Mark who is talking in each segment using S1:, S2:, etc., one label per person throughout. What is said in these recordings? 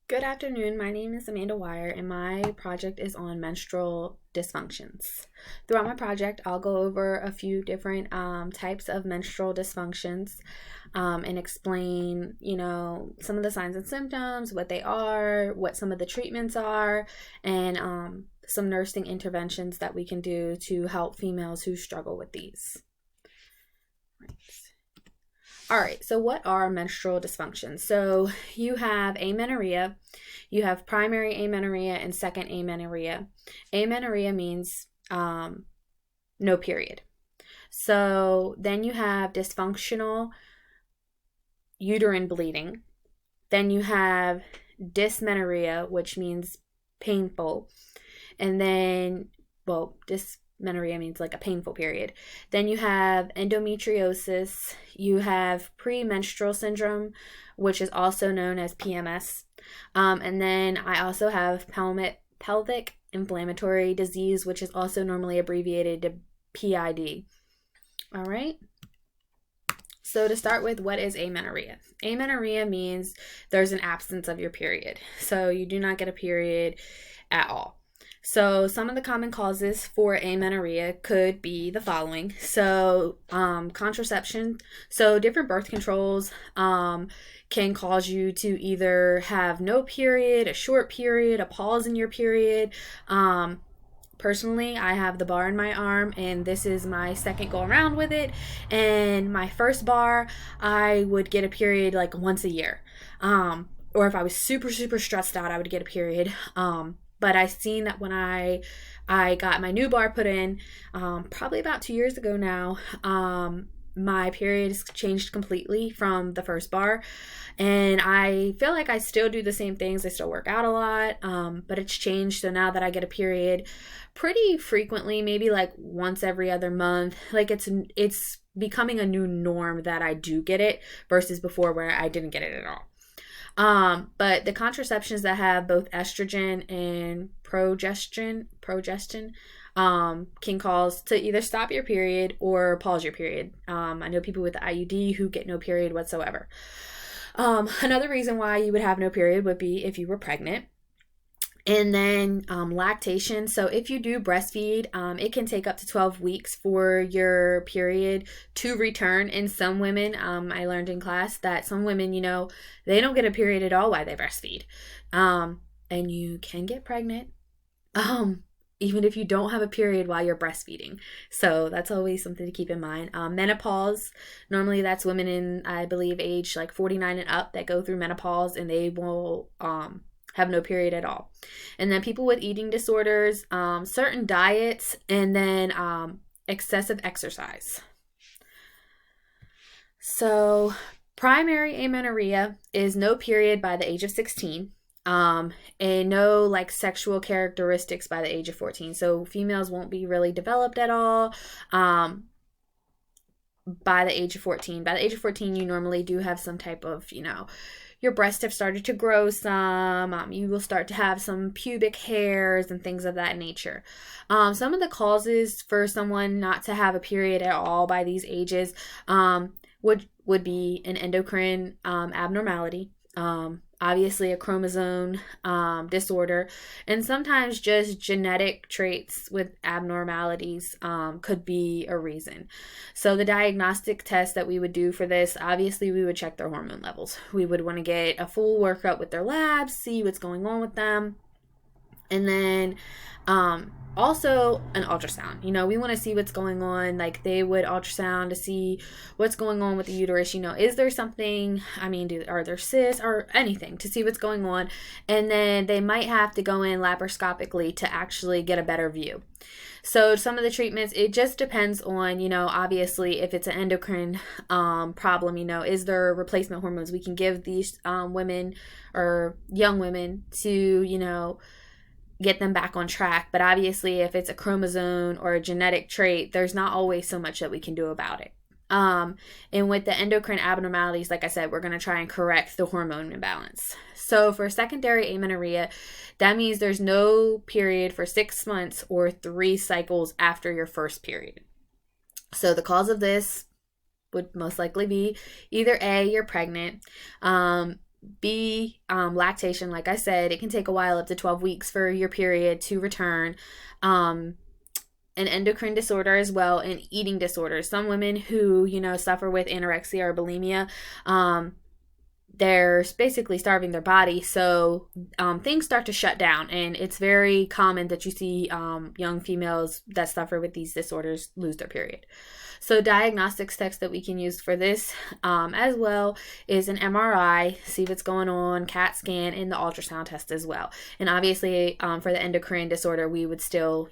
S1: Good afternoon. My name is Amanda Wire, and my project is on menstrual dysfunctions. Throughout my project, I'll go over a few different types of menstrual dysfunctions and explain, some of the signs and symptoms, what they are, what some of the treatments are, and some nursing interventions that we can do to help females who struggle with these. All right, so what are menstrual dysfunctions? So you have amenorrhea, you have primary amenorrhea, and second amenorrhea. Amenorrhea means no period. So then you have dysfunctional uterine bleeding. Then you have dysmenorrhea, which means painful. And then, dysmenorrhea means like a painful period. Then you have endometriosis. You have premenstrual syndrome, which is also known as PMS. And then I also have pelvic inflammatory disease, which is also normally abbreviated to PID. All right. So to start with, what is amenorrhea? Amenorrhea means there's an absence of your period. So you do not get a period at all. So some of the common causes for amenorrhea could be the following. So contraception. So different birth controls can cause you to either have no period, a short period, a pause in your period. Personally, I have the bar in my arm, and this is my second go around with it. And my first bar, I would get a period like once a year. Or if I was super, super stressed out, I would get a period. But I seen that when I got my new bar put in, probably about 2 years ago now, my periods changed completely from the first bar. And I feel like I still do the same things. I still work out a lot, but it's changed. So now that I get a period pretty frequently, maybe like once every other month, like it's becoming a new norm that I do get it versus before where I didn't get it at all. But the contraceptions that have both estrogen and progestin can cause to either stop your period or pause your period. I know people with the IUD who get no period whatsoever. Another reason why you would have no period would be if you were pregnant. And then lactation. So if you do breastfeed, it can take up to 12 weeks for your period to return. In some women, I learned in class that some women, they don't get a period at all while they breastfeed. And you can get pregnant even if you don't have a period while you're breastfeeding. So that's always something to keep in mind. Menopause, normally that's women in, I believe, age like 49 and up that go through menopause, and they will have no period at all. And then people with eating disorders, certain diets, and then excessive exercise. So primary amenorrhea is no period by the age of 16. And no like sexual characteristics by the age of 14. So females won't be really developed at all by the age of 14. By the age of 14, you normally do have some type of, your breasts have started to grow some. You will start to have some pubic hairs and things of that nature. Some of the causes for someone not to have a period at all by these ages would be an endocrine abnormality. Obviously a chromosome disorder, and sometimes just genetic traits with abnormalities could be a reason. So the diagnostic test that we would do for this, obviously we would check their hormone levels. We would want to get a full workup with their labs, see what's going on with them. And then also an ultrasound. We want to see what's going on. Like they would ultrasound to see what's going on with the uterus. Is there something, are there cysts or anything to see what's going on? And then they might have to go in laparoscopically to actually get a better view. So some of the treatments, it just depends on, obviously if it's an endocrine problem, is there replacement hormones we can give these women or young women to, get them back on track. But obviously if it's a chromosome or a genetic trait, there's not always so much that we can do about it. And with the endocrine abnormalities, like I said, we're going to try and correct the hormone imbalance. So for secondary amenorrhea, that means there's no period for 6 months or 3 cycles after your first period. So the cause of this would most likely be either A, you're pregnant, lactation. Like I said, it can take a while, up to 12 weeks for your period to return. An endocrine disorder as well, and eating disorders. Some women who, suffer with anorexia or bulimia, they're basically starving their body. So things start to shut down, and it's very common that you see young females that suffer with these disorders lose their period. So diagnostics tests that we can use for this as well is an MRI, see what's going on, CAT scan, and the ultrasound test as well. And obviously for the endocrine disorder, we would still,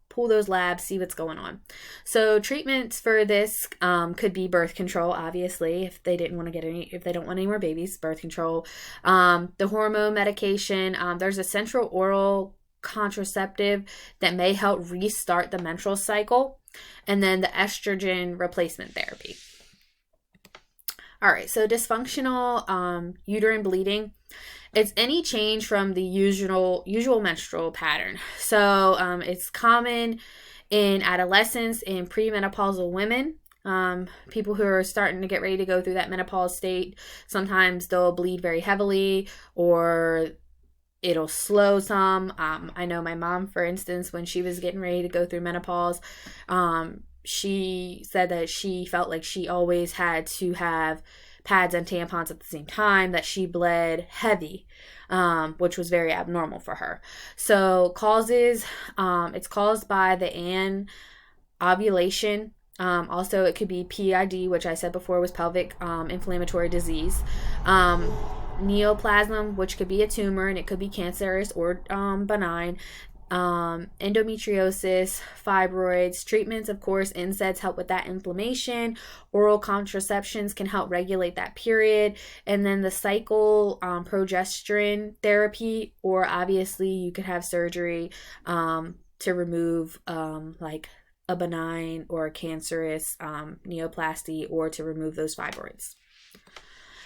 S1: pull those labs, see what's going on. So treatments for this could be birth control, obviously, if they don't want any more babies, birth control. The hormone medication, there's a central oral contraceptive that may help restart the menstrual cycle, and then the estrogen replacement therapy. All right, so dysfunctional uterine bleeding. It's any change from the usual menstrual pattern. So it's common in adolescents and premenopausal women. People who are starting to get ready to go through that menopause state, sometimes they'll bleed very heavily, or it'll slow some. I know my mom, for instance, when she was getting ready to go through menopause, she said that she felt like she always had to have pads and tampons at the same time, that she bled heavy, which was very abnormal for her. So causes, it's caused by the ovulation. Also, it could be PID, which I said before was pelvic inflammatory disease. Neoplasm, which could be a tumor, and it could be cancerous or benign. Endometriosis, fibroids. Treatments, of course, NSAIDs help with that inflammation. Oral contraceptions can help regulate that period. And then the cycle, progesterone therapy, or obviously you could have surgery to remove like a benign or a cancerous neoplasty, or to remove those fibroids.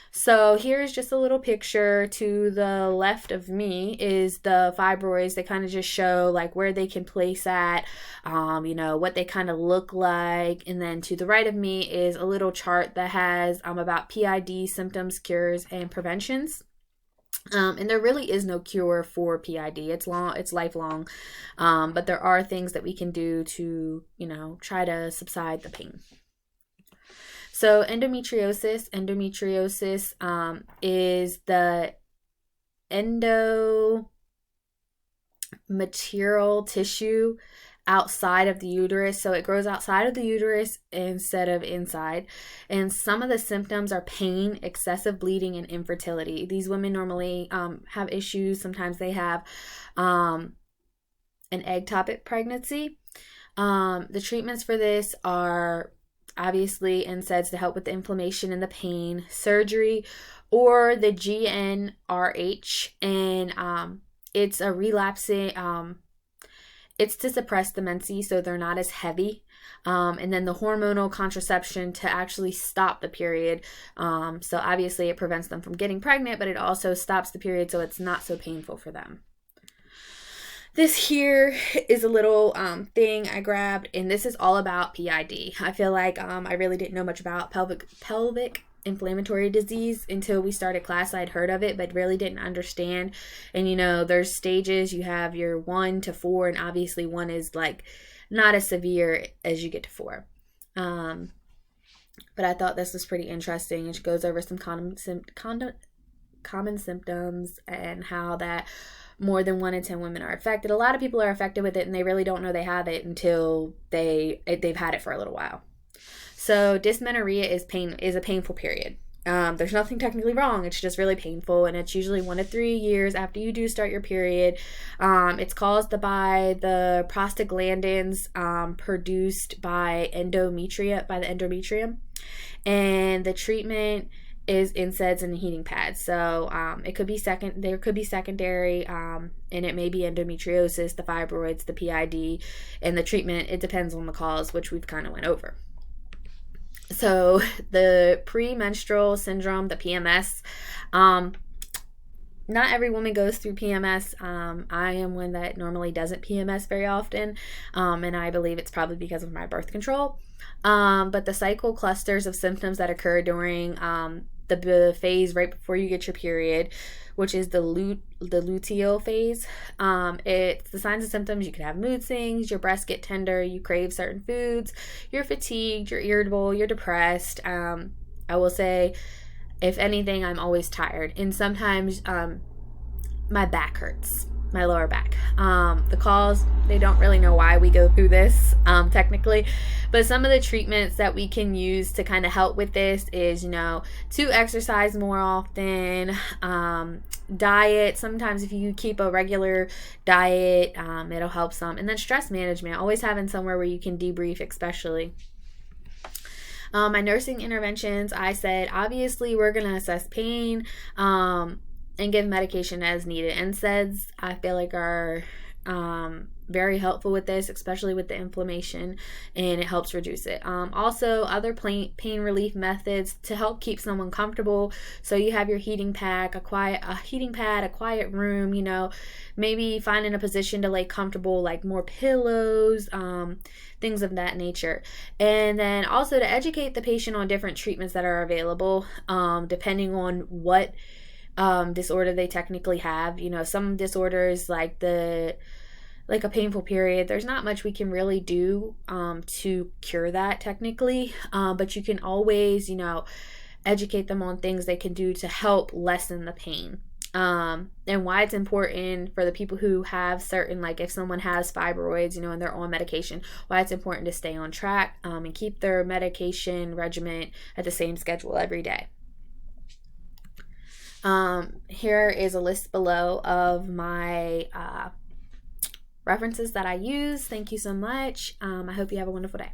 S1: So here's just a little picture. To the left of me is the fibroids. They kind of just show like where they can place at, what they kind of look like. And then to the right of me is a little chart that has about PID symptoms, cures, and preventions. And there really is no cure for PID. It's lifelong. But there are things that we can do to, try to subside the pain. So endometriosis is the endometrial tissue outside of the uterus. So it grows outside of the uterus instead of inside. And some of the symptoms are pain, excessive bleeding, and infertility. These women normally have issues. Sometimes they have an ectopic pregnancy. The treatments for this are obviously NSAIDs to help with the inflammation and the pain, surgery, or the GnRH, and it's a relapsing, it's to suppress the menses so they're not as heavy, and then the hormonal contraception to actually stop the period. So obviously it prevents them from getting pregnant, but it also stops the period so it's not so painful for them. This here is a little thing I grabbed, and this is all about PID. I feel like I really didn't know much about pelvic inflammatory disease until we started class. I'd heard of it, but really didn't understand. And there's stages. You have your 1 to 4, and obviously 1 is like not as severe as you get to 4. But I thought this was pretty interesting. It goes over some common symptoms and how that more than 1 in 10 women are affected. A lot of people are affected with it, and they really don't know they have it until they've had it for a little while. So dysmenorrhea is a painful period. There's nothing technically wrong. It's just really painful, and it's usually 1 to 3 years after you do start your period. It's caused by the prostaglandins produced by the endometrium, and the treatment is NSAIDs and heating pads. So there could be secondary, and it may be endometriosis, the fibroids, the PID, and the treatment, it depends on the cause, which we've kind of went over. So the premenstrual syndrome, the PMS, not every woman goes through PMS. I am one that normally doesn't PMS very often, and I believe it's probably because of my birth control. But the cycle clusters of symptoms that occur during the phase right before you get your period, which is the luteal phase. It's the signs and symptoms. You can have mood swings, your breasts get tender, you crave certain foods, you're fatigued, you're irritable, you're depressed. I will say, if anything, I'm always tired, and sometimes my back hurts, my lower back. The cause, they don't really know why we go through this technically, but some of the treatments that we can use to kind of help with this is, to exercise more often, diet. Sometimes if you keep a regular diet, it'll help some. And then stress management, always having somewhere where you can debrief, especially. My nursing interventions, I said, obviously we're going to assess pain, and give medication as needed. NSAIDs, I feel like, are very helpful with this, especially with the inflammation, and it helps reduce it. Also, other pain relief methods to help keep someone comfortable. So you have your heating pad, a quiet room, maybe finding a position to lay comfortable, like more pillows, things of that nature. And then also to educate the patient on different treatments that are available, depending on what disorder they technically have. Some disorders, like a painful period, there's not much we can really do to cure that technically, but you can always educate them on things they can do to help lessen the pain, and why it's important for the people who have certain, like if someone has fibroids, and they're on medication, why it's important to stay on track, and keep their medication regimen at the same schedule every day. Here is a list below of my references that I use. Thank you so much. I hope you have a wonderful day.